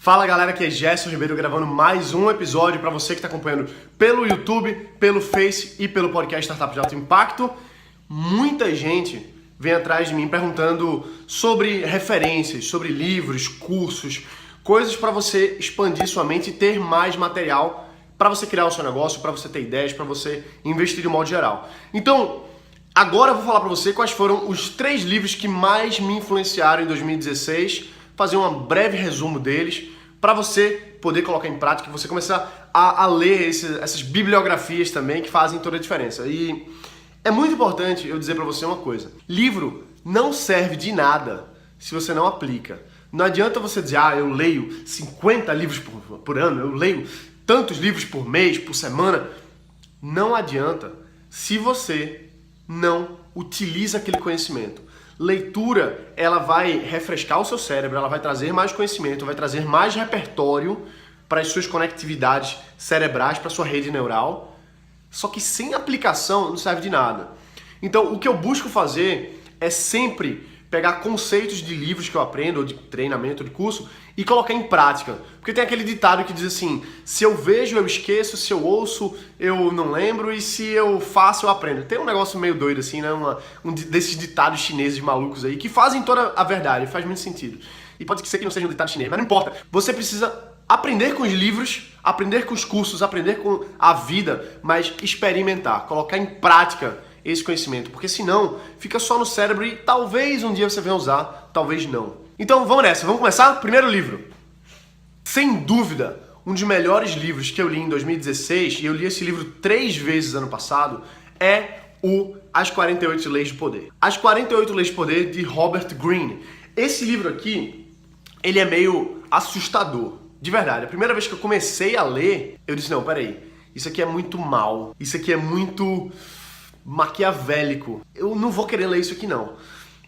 Fala galera, aqui é Gerson Ribeiro gravando mais um episódio para você que está acompanhando pelo YouTube, pelo Face e pelo podcast Startup de Alto Impacto. Muita gente vem atrás de mim perguntando sobre referências, sobre livros, cursos, coisas para você expandir sua mente e ter mais material para você criar o seu negócio, para você ter ideias, para você investir de modo geral. Então, agora eu vou falar para você quais foram os 3 livros que mais me influenciaram em 2016, fazer um breve resumo deles, para você poder colocar em prática e você começar a ler essas bibliografias também que fazem toda a diferença. E é muito importante eu dizer para você uma coisa: livro não serve de nada se você não aplica. Não adianta você dizer, eu leio 50 livros por ano, eu leio tantos livros por mês, por semana. Não adianta se você não utiliza aquele conhecimento. Leitura, ela vai refrescar o seu cérebro, ela vai trazer mais conhecimento, vai trazer mais repertório para as suas conectividades cerebrais, para a sua rede neural. Só que sem aplicação não serve de nada. Então, o que eu busco fazer é sempre pegar conceitos de livros que eu aprendo, ou de treinamento, de curso, e colocar em prática. Porque tem aquele ditado que diz assim: se eu vejo, eu esqueço, se eu ouço, eu não lembro, e se eu faço, eu aprendo. Tem um negócio meio doido assim, né? Um desses ditados chineses malucos aí, que fazem toda a verdade, faz muito sentido. E pode ser que não seja um ditado chinês, mas não importa. Você precisa aprender com os livros, aprender com os cursos, aprender com a vida, mas experimentar, colocar em prática esse conhecimento, porque senão fica só no cérebro e talvez um dia você venha usar, talvez não. Então vamos nessa, vamos começar? Primeiro livro. Sem dúvida, um dos melhores livros que eu li em 2016, e eu li esse livro 3 vezes ano passado, é o As 48 Leis de Poder. As 48 Leis de Poder, de Robert Greene. Esse livro aqui, ele é meio assustador, de verdade. A primeira vez que eu comecei a ler, eu disse, não, peraí, isso aqui é muito mal, isso aqui é muito maquiavélico. Eu não vou querer ler isso aqui não.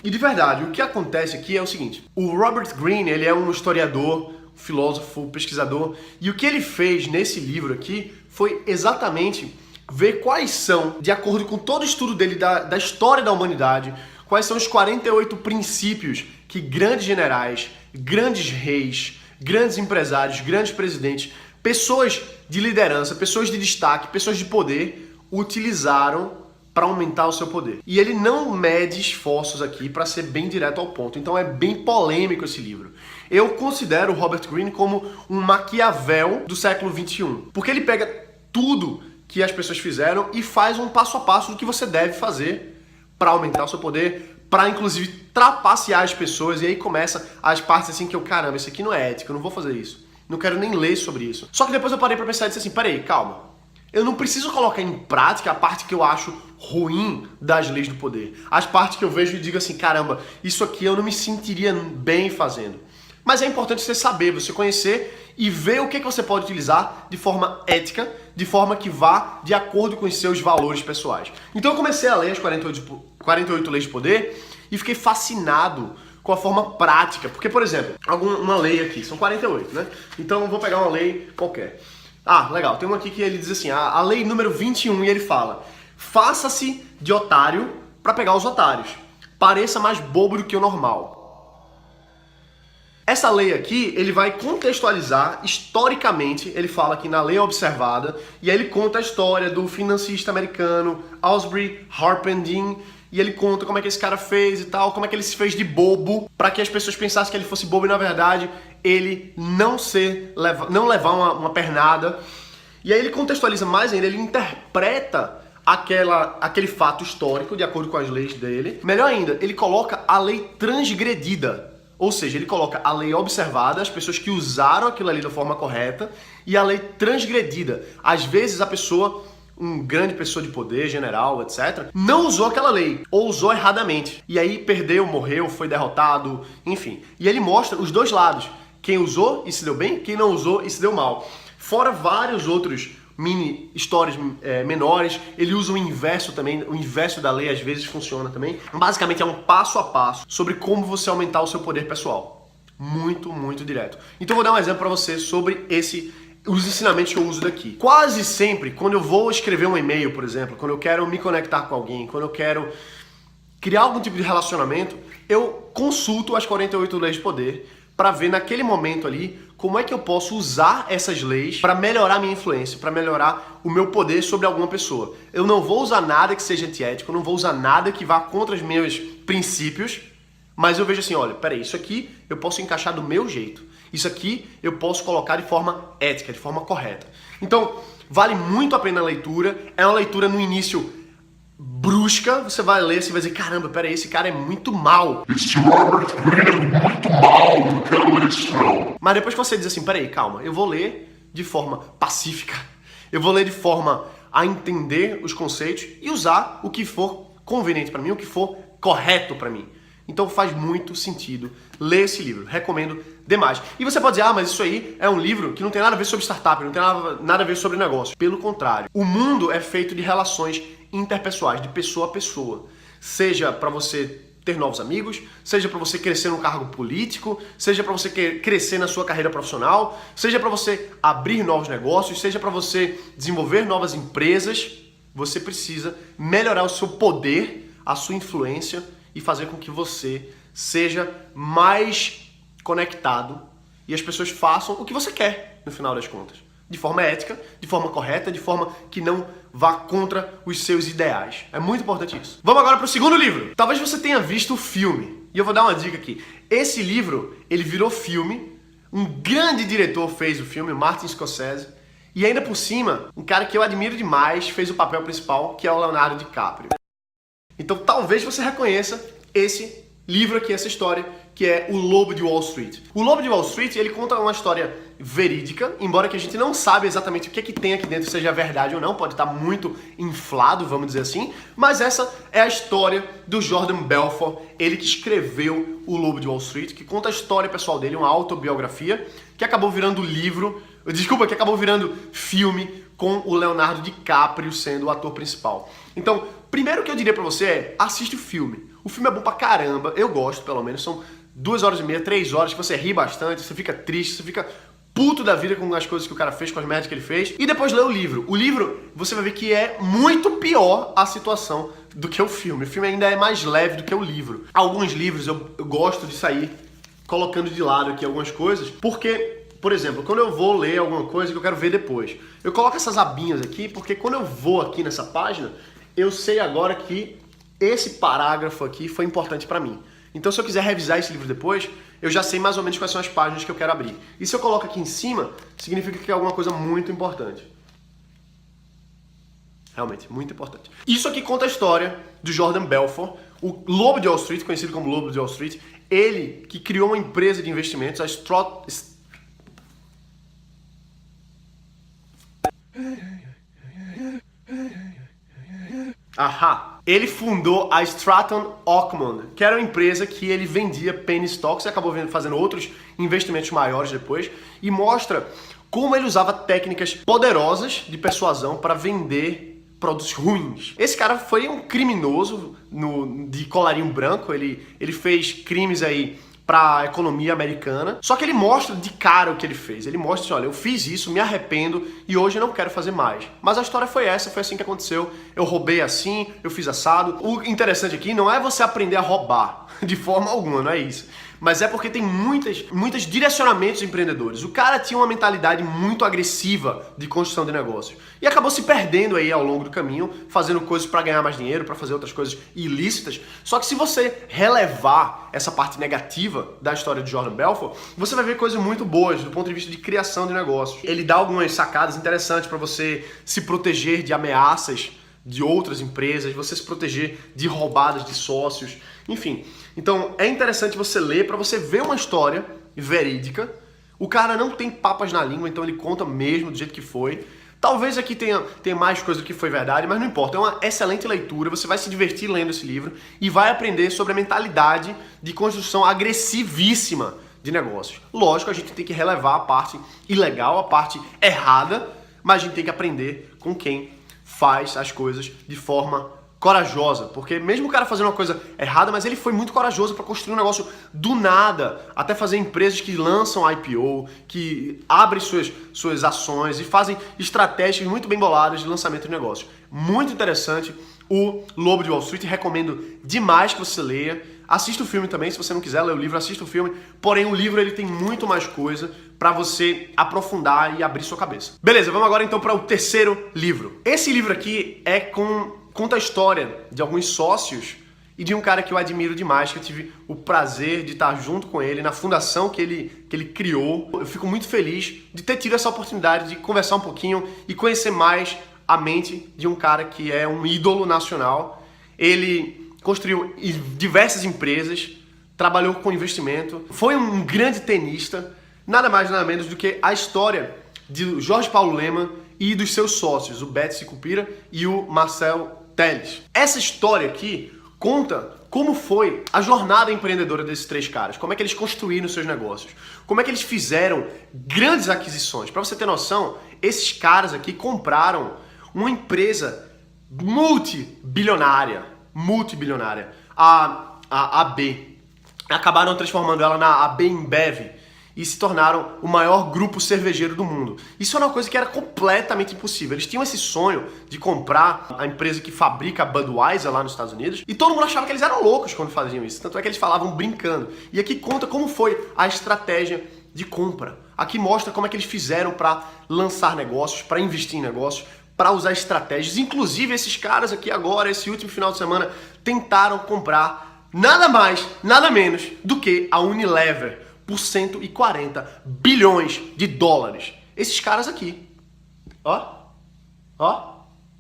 E de verdade, o que acontece aqui é o seguinte: o Robert Greene, ele é um historiador, filósofo, pesquisador, e o que ele fez nesse livro aqui foi exatamente ver quais são, de acordo com todo o estudo dele da história da humanidade, quais são os 48 princípios que grandes generais, grandes reis, grandes empresários, grandes presidentes, pessoas de liderança, pessoas de destaque, pessoas de poder utilizaram para aumentar o seu poder. E ele não mede esforços aqui, para ser bem direto ao ponto. Então é bem polêmico esse livro. Eu considero o Robert Greene como um Maquiavel do século XXI. Porque ele pega tudo que as pessoas fizeram e faz um passo a passo do que você deve fazer para aumentar o seu poder, para inclusive trapacear as pessoas. E aí começa as partes assim que caramba, isso aqui não é ético, eu não vou fazer isso. Não quero nem ler sobre isso. Só que depois eu parei para pensar e disse assim, peraí, calma. Eu não preciso colocar em prática a parte que eu acho ruim das leis do poder. As partes que eu vejo e digo assim, caramba, isso aqui eu não me sentiria bem fazendo. Mas é importante você saber, você conhecer e ver o que você pode utilizar de forma ética, de forma que vá de acordo com os seus valores pessoais. Então eu comecei a ler as 48 leis de poder e fiquei fascinado com a forma prática. Porque, por exemplo, uma lei aqui, são 48, né? Então eu vou pegar uma lei qualquer. Legal, tem uma aqui que ele diz assim, a lei número 21, e ele fala: faça-se de otário para pegar os otários, pareça mais bobo do que o normal. Essa lei aqui, ele vai contextualizar historicamente, ele fala aqui na lei observada, e aí ele conta a história do financista americano Asbury Harpending, e ele conta como é que esse cara fez e tal, como é que ele se fez de bobo, para que as pessoas pensassem que ele fosse bobo e na verdade ele não levar uma pernada. E aí ele contextualiza mais ainda, ele interpreta aquele fato histórico de acordo com as leis dele. Melhor ainda, ele coloca a lei transgredida, ou seja, ele coloca a lei observada, as pessoas que usaram aquilo ali da forma correta, e a lei transgredida. Às vezes a pessoa, uma grande pessoa de poder, general, etc., não usou aquela lei, ou usou erradamente. E aí perdeu, morreu, foi derrotado, enfim. E ele mostra os dois lados. Quem usou e se deu bem, quem não usou e se deu mal. Fora vários outros mini histórias menores, ele usa o inverso também, o inverso da lei às vezes funciona também. Basicamente é um passo a passo sobre como você aumentar o seu poder pessoal. Muito, muito direto. Então vou dar um exemplo para você sobre os ensinamentos que eu uso daqui. Quase sempre, quando eu vou escrever um e-mail, por exemplo, quando eu quero me conectar com alguém, quando eu quero criar algum tipo de relacionamento, eu consulto as 48 leis de poder para ver naquele momento ali como é que eu posso usar essas leis para melhorar a minha influência, para melhorar o meu poder sobre alguma pessoa. Eu não vou usar nada que seja antiético, eu não vou usar nada que vá contra os meus princípios, mas eu vejo assim, olha, peraí, isso aqui eu posso encaixar do meu jeito. Isso aqui eu posso colocar de forma ética, de forma correta. Então, vale muito a pena a leitura. É uma leitura no início brusca, você vai ler, você vai dizer, caramba, peraí, esse cara é muito mal. Esse Robert Greene é muito mal, não quero ler isso não. Mas depois que você diz assim, peraí, calma, eu vou ler de forma pacífica, eu vou ler de forma a entender os conceitos e usar o que for conveniente para mim, o que for correto para mim. Então faz muito sentido ler esse livro, recomendo demais. E você pode dizer, ah, mas isso aí é um livro que não tem nada a ver sobre startup, não tem nada a ver sobre negócio. Pelo contrário, o mundo é feito de relações interpessoais, de pessoa a pessoa. Seja para você ter novos amigos, seja para você crescer no cargo político, seja para você crescer na sua carreira profissional, seja para você abrir novos negócios, seja para você desenvolver novas empresas, você precisa melhorar o seu poder, a sua influência e fazer com que você seja mais conectado e as pessoas façam o que você quer, no final das contas. De forma ética, de forma correta, de forma que não vá contra os seus ideais. É muito importante isso. Vamos agora para o segundo livro. Talvez você tenha visto o filme. E eu vou dar uma dica aqui. Esse livro, ele virou filme. Um grande diretor fez o filme, Martin Scorsese. E ainda por cima, um cara que eu admiro demais fez o papel principal, que é o Leonardo DiCaprio. Então talvez você reconheça esse livro aqui, essa história, que é O Lobo de Wall Street. O Lobo de Wall Street, ele conta uma história verídica, embora que a gente não sabe exatamente o que é que tem aqui dentro, seja verdade ou não, pode estar muito inflado, vamos dizer assim, mas essa é a história do Jordan Belfort, ele que escreveu O Lobo de Wall Street, que conta a história pessoal dele, uma autobiografia, que acabou virando que acabou virando filme com o Leonardo DiCaprio sendo o ator principal. Então, primeiro que eu diria pra você é, assiste o filme. O filme é bom pra caramba, eu gosto pelo menos, são 2h30, 3 horas que você ri bastante, você fica triste, você fica puto da vida com as coisas que o cara fez, com as merdas que ele fez, e depois lê o livro. O livro, você vai ver que é muito pior a situação do que o filme. O filme ainda é mais leve do que o livro. Alguns livros eu gosto de sair colocando de lado aqui algumas coisas, porque, por exemplo, quando eu vou ler alguma coisa que eu quero ver depois, eu coloco essas abinhas aqui, porque quando eu vou aqui nessa página, eu sei agora que esse parágrafo aqui foi importante pra mim. Então, se eu quiser revisar esse livro depois, eu já sei mais ou menos quais são as páginas que eu quero abrir. E se eu coloco aqui em cima, significa que é alguma coisa muito importante. Realmente, muito importante. Isso aqui conta a história do Jordan Belfort, o Lobo de Wall Street, conhecido como Lobo de Wall Street. Ele que criou uma empresa de investimentos, a Ele fundou a Stratton Oakmont, que era uma empresa que ele vendia penny stocks e acabou fazendo outros investimentos maiores depois, e mostra como ele usava técnicas poderosas de persuasão para vender produtos ruins. Esse cara foi um criminoso de colarinho branco, ele fez crimes aí para a economia americana, só que ele mostra de cara o que ele fez. Ele mostra assim, olha, eu fiz isso, me arrependo e hoje eu não quero fazer mais. Mas a história foi essa, foi assim que aconteceu. Eu roubei assim, eu fiz assado. O interessante aqui não é você aprender a roubar, de forma alguma, não é isso. Mas é porque tem muitos direcionamentos empreendedores. O cara tinha uma mentalidade muito agressiva de construção de negócios. E acabou se perdendo aí ao longo do caminho, fazendo coisas para ganhar mais dinheiro, para fazer outras coisas ilícitas. Só que se você relevar essa parte negativa da história de Jordan Belfort, você vai ver coisas muito boas do ponto de vista de criação de negócios. Ele dá algumas sacadas interessantes para você se proteger de ameaças de outras empresas, você se proteger de roubadas de sócios, enfim. Então é interessante você ler para você ver uma história verídica. O cara não tem papas na língua, então ele conta mesmo do jeito que foi. Talvez aqui tenha mais coisa do que foi verdade, mas não importa. É uma excelente leitura, você vai se divertir lendo esse livro e vai aprender sobre a mentalidade de construção agressivíssima de negócios. Lógico, a gente tem que relevar a parte ilegal, a parte errada, mas a gente tem que aprender com quem faz as coisas de forma corajosa, porque mesmo o cara fazendo uma coisa errada, mas ele foi muito corajoso para construir um negócio do nada, até fazer empresas que lançam IPO, que abrem suas ações e fazem estratégias muito bem boladas de lançamento de negócios. Muito interessante o Lobo de Wall Street, recomendo demais que você leia. Assista o filme também, se você não quiser ler o livro, assista o filme. Porém, o livro ele tem muito mais coisa para você aprofundar e abrir sua cabeça. Beleza, vamos agora então para o terceiro livro. Esse livro aqui conta a história de alguns sócios e de um cara que eu admiro demais, que eu tive o prazer de estar junto com ele na fundação que ele criou. Eu fico muito feliz de ter tido essa oportunidade de conversar um pouquinho e conhecer mais a mente de um cara que é um ídolo nacional. Ele construiu diversas empresas, trabalhou com investimento, foi um grande tenista, nada mais nada menos do que a história de Jorge Paulo Lemann e dos seus sócios, o Beto Sicupira e o Marcel Telles. Essa história aqui conta como foi a jornada empreendedora desses três caras, como é que eles construíram seus negócios, como é que eles fizeram grandes aquisições. Para você ter noção, esses caras aqui compraram uma empresa multibilionária, a AB. Acabaram transformando ela na AB InBev e se tornaram o maior grupo cervejeiro do mundo. Isso era uma coisa que era completamente impossível. Eles tinham esse sonho de comprar a empresa que fabrica a Budweiser lá nos Estados Unidos e todo mundo achava que eles eram loucos quando faziam isso. Tanto é que eles falavam brincando. E aqui conta como foi a estratégia de compra. Aqui mostra como é que eles fizeram para lançar negócios, para investir em negócios, para usar estratégias. Inclusive esses caras aqui agora, esse último final de semana, tentaram comprar nada mais, nada menos do que a Unilever por 140 bilhões de dólares. Esses caras aqui,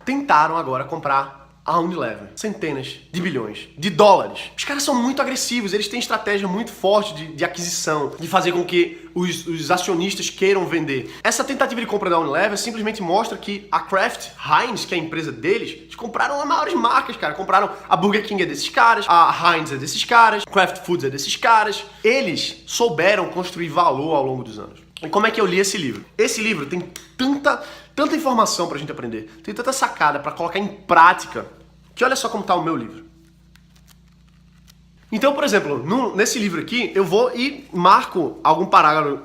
tentaram agora comprar a Unilever. Centenas de bilhões de dólares. Os caras são muito agressivos, eles têm estratégia muito forte de aquisição, de fazer com que os acionistas queiram vender. Essa tentativa de compra da Unilever simplesmente mostra que a Kraft Heinz, que é a empresa deles, eles compraram as maiores marcas, cara. Compraram a Burger King é desses caras, a Heinz é desses caras, Kraft Foods é desses caras. Eles souberam construir valor ao longo dos anos. E como é que eu li esse livro? Esse livro tem tanta informação pra gente aprender, tem tanta sacada pra colocar em prática, que olha só como tá o meu livro. Então, por exemplo, nesse livro aqui, eu vou e marco algum parágrafo.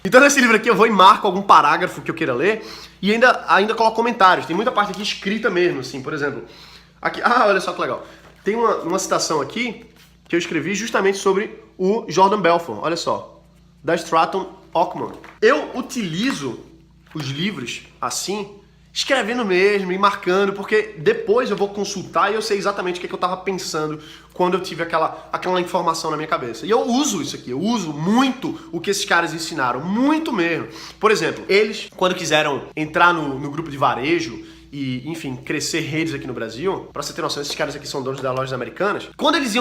Então, nesse livro aqui, eu vou e marco algum parágrafo que eu queira ler e ainda coloco comentários. Tem muita parte aqui escrita mesmo, assim, por exemplo. Aqui, olha só que legal. Tem uma citação aqui que eu escrevi justamente sobre o Jordan Belfort, olha só, da Stratton Ockman. Eu utilizo os livros assim, escrevendo mesmo e marcando, porque depois eu vou consultar e eu sei exatamente o que eu estava pensando quando eu tive aquela informação na minha cabeça. E eu uso isso aqui, eu uso muito o que esses caras ensinaram, muito mesmo. Por exemplo, eles, quando quiseram entrar no grupo de varejo e, enfim, crescer redes aqui no Brasil, pra você ter noção, esses caras aqui são donos das lojas americanas. Quando eles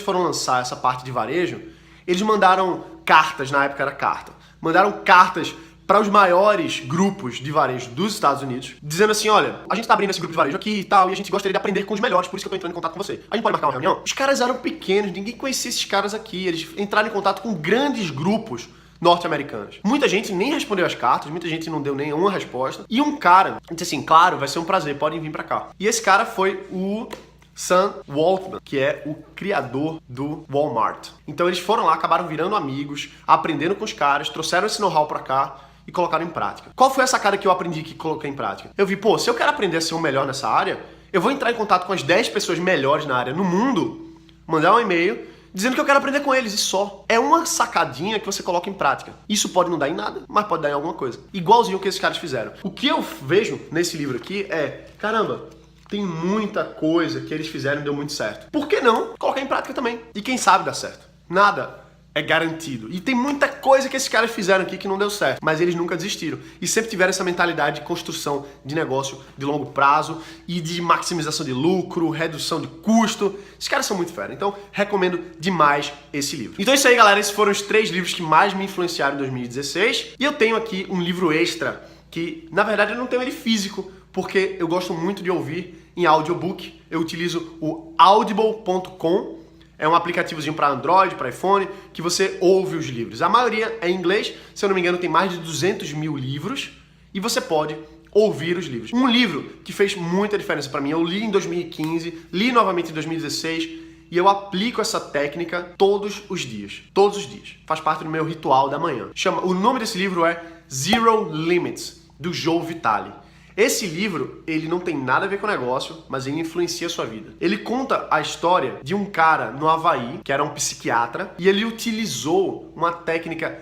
foram lançar essa parte de varejo, eles mandaram cartas, na época era carta, mandaram cartas para os maiores grupos de varejo dos Estados Unidos, dizendo assim, olha, a gente tá abrindo esse grupo de varejo aqui e tal, e a gente gostaria de aprender com os melhores, por isso que eu tô entrando em contato com você. A gente pode marcar uma reunião? Os caras eram pequenos, ninguém conhecia esses caras aqui, eles entraram em contato com grandes grupos norte-americanos. Muita gente nem respondeu as cartas, muita gente não deu nenhuma resposta, e um cara disse assim, claro, vai ser um prazer, podem vir pra cá. E esse cara foi o Sam Waltman, que é o criador do Walmart. Então eles foram lá, acabaram virando amigos, aprendendo com os caras, trouxeram esse know-how pra cá, e colocaram em prática. Qual foi a sacada que eu aprendi que coloquei em prática? Eu vi, se eu quero aprender a ser o melhor nessa área, eu vou entrar em contato com as 10 pessoas melhores na área no mundo, mandar um e-mail dizendo que eu quero aprender com eles e só. É uma sacadinha que você coloca em prática. Isso pode não dar em nada, mas pode dar em alguma coisa. Igualzinho o que esses caras fizeram. O que eu vejo nesse livro aqui é, caramba, tem muita coisa que eles fizeram e deu muito certo. Por que não colocar em prática também? E quem sabe dá certo. Nada é garantido. E tem muita coisa que esses caras fizeram aqui que não deu certo, mas eles nunca desistiram. E sempre tiveram essa mentalidade de construção de negócio de longo prazo e de maximização de lucro, redução de custo. Esses caras são muito fera. Então, recomendo demais esse livro. Então é isso aí, galera. Esses foram os 3 livros que mais me influenciaram em 2016. E eu tenho aqui um livro extra que, na verdade, eu não tenho ele físico, porque eu gosto muito de ouvir em audiobook. Eu utilizo o audible.com. É um aplicativozinho para Android, para iPhone, que você ouve os livros. A maioria é em inglês, se eu não me engano tem mais de 200 mil livros, e você pode ouvir os livros. Um livro que fez muita diferença para mim, eu li em 2015, li novamente em 2016, e eu aplico essa técnica todos os dias. Todos os dias. Faz parte do meu ritual da manhã. O nome desse livro é Zero Limits, do Joe Vitale. Esse livro, ele não tem nada a ver com o negócio, mas ele influencia a sua vida. Ele conta a história de um cara no Havaí, que era um psiquiatra, e ele utilizou uma técnica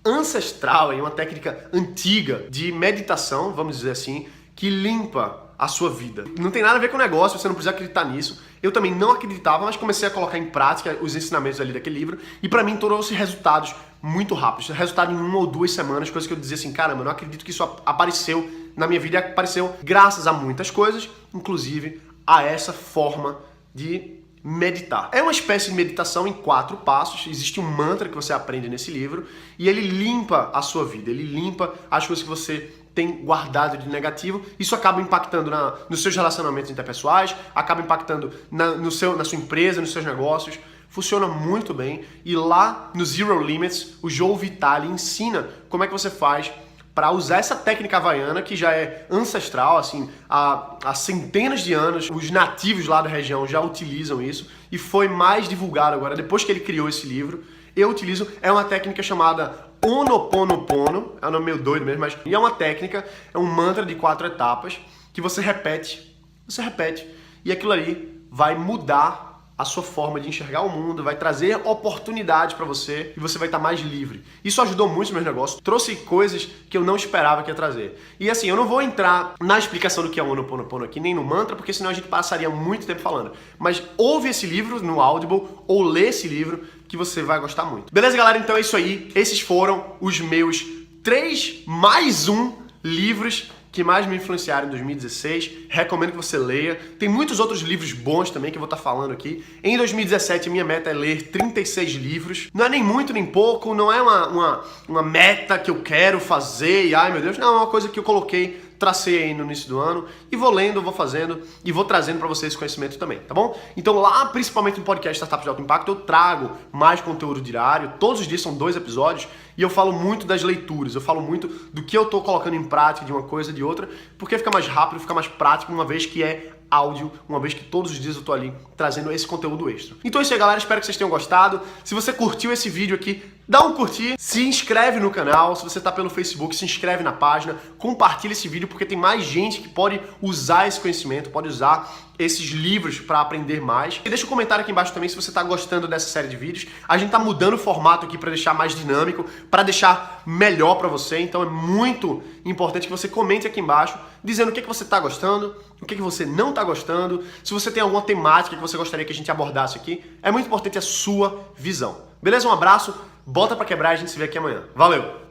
ancestral, uma técnica antiga de meditação, vamos dizer assim, que limpa a sua vida. Não tem nada a ver com o negócio, você não precisa acreditar nisso. Eu também não acreditava, mas comecei a colocar em prática os ensinamentos ali daquele livro e pra mim trouxe resultados muito rápidos. Resultado em 1 ou 2 semanas, coisas que eu dizia assim, caramba, eu não acredito que isso apareceu na minha vida. Apareceu graças a muitas coisas, inclusive a essa forma de meditar. É uma espécie de meditação em 4 passos. Existe um mantra que você aprende nesse livro e ele limpa a sua vida, ele limpa as coisas que você tem guardado de negativo. Isso acaba impactando nos seus relacionamentos interpessoais, acaba impactando na sua empresa, nos seus negócios. Funciona muito bem. E lá no Zero Limits, o Joe Vitale ensina como é que você faz para usar essa técnica havaiana que já é ancestral, assim, há centenas de anos. Os nativos lá da região já utilizam isso e foi mais divulgado agora, depois que ele criou esse livro. Eu utilizo, é uma técnica chamada Ho'oponopono, é um nome meio doido mesmo, mas é uma técnica, é um mantra de 4 etapas que você repete, e aquilo ali vai mudar a sua forma de enxergar o mundo, vai trazer oportunidades para você e você vai estar mais livre. Isso ajudou muito os meus negócios, trouxe coisas que eu não esperava que ia trazer. E assim, eu não vou entrar na explicação do que é o Ho'oponopono aqui, nem no mantra, porque senão a gente passaria muito tempo falando. Mas ouve esse livro no Audible ou lê esse livro que você vai gostar muito. Beleza, galera? Então é isso aí. Esses foram os meus 3 mais 1 livros que mais me influenciaram em 2016. Recomendo que você leia. Tem muitos outros livros bons também que eu vou estar falando aqui. Em 2017, a minha meta é ler 36 livros. Não é nem muito nem pouco, não é uma meta que eu quero fazer e, ai meu Deus, não, é uma coisa que eu coloquei, tracei aí no início do ano e vou lendo, vou fazendo e vou trazendo para vocês esse conhecimento também, tá bom? Então lá, principalmente no podcast Startups de Alto Impacto, eu trago mais conteúdo diário. Todos os dias são 2 episódios e eu falo muito das leituras, eu falo muito do que eu tô colocando em prática de uma coisa, de outra, porque fica mais rápido, fica mais prático, uma vez que é áudio, uma vez que todos os dias eu tô ali trazendo esse conteúdo extra. Então é isso aí, galera, espero que vocês tenham gostado. Se você curtiu esse vídeo aqui, dá um curtir, se inscreve no canal, se você tá pelo Facebook, se inscreve na página, compartilha esse vídeo, porque tem mais gente que pode usar esse conhecimento, pode usar esses livros para aprender mais. E deixa um comentário aqui embaixo também se você tá gostando dessa série de vídeos. A gente tá mudando o formato aqui para deixar mais dinâmico, para deixar melhor para você, então é muito importante que você comente aqui embaixo, dizendo o que você tá gostando, o que você não tá gostando, se você tem alguma temática que você gostaria que a gente abordasse aqui. É muito importante a sua visão. Beleza? Um abraço, bota pra quebrar e a gente se vê aqui amanhã. Valeu!